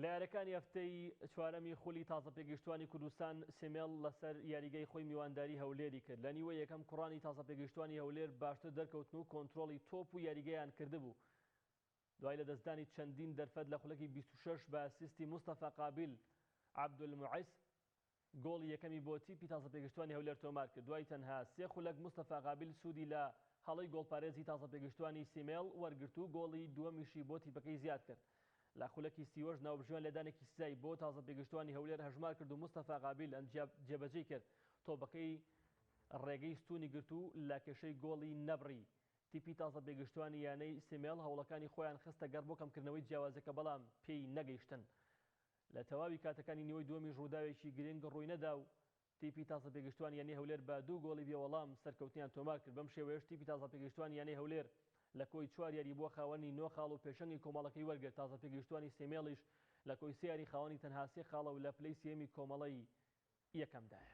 لە یاریەکانی هەفتەی چوارەمی خولی تازە پێگەیشتوانی کوردستان سێمێڵ لەسەر یاریگەی خۆی میوانداری هەولێری کرد. لە نیوە یەکەم کوڕانی تازە پێگەیشتوانی هەولێر باشتر دەرکەوتن و کۆنتترۆلی تۆپ و یاریگەیان کردبوو. دوای لە دەستدانی چەندین دەرفەت لە خولەکی 26 بە ئەسیستی مستەفا قابیل عەبدولموعیس گۆڵی یەکەمی بۆ تیپی تازە پێگەیشتوانی هەولێر تۆمار کرد. دوای تەنها سێ خولەک مستەفا قابیل سوودی لە هەڵەی گۆڵپارێزی تازە پێگەیشتوانی سێمێڵ وەرگرت و گۆڵی دووەمیشی بۆ تیپەکەی زیاد کرد. لە خولەکی سیوەش ناوبژوان لەدانێکی سزای بۆ تازە پێگەیشتوانی هەولێر هەژمار کرد و مستەفا قابیل جێبەجێ کرد. تۆپەکەی ڕێگەی ستونی گرت و لە کێشەی گۆڵی نەبڕی. تیپی تازە پێگەیشتوانی یانەی سێمێڵ هەوڵەکانی خۆیان خستە گەڕ بۆ کەمکردنەوەی جیاوازەکە بەڵام پێی نەگەیشتن. لە تەواوی کاتەکانی نیوەی دووەمیش ڕووداوێکی گرنگ ڕووی نەدا و تیپی تازە پێگەیشتوانی یانەی هەولێر بە 2 گۆڵی بێوەڵام سەرکەوتنیان تۆمار کرد. بەم شێوەیەش تیپی تازە پێگەیشتوانی یانەی هەولێر لە کۆی 4 یاری بۆ خاوەنی 9 خاڵ و پێشەنگی کۆمەڵەکەی وەرگرت. تازە پێگەیشتوانی سێمێڵیش لە کۆی 3 یاری خاوەنی تەنها 3 خاڵە و لە پلەی سێمی کۆمەڵەی یەکەمدایە.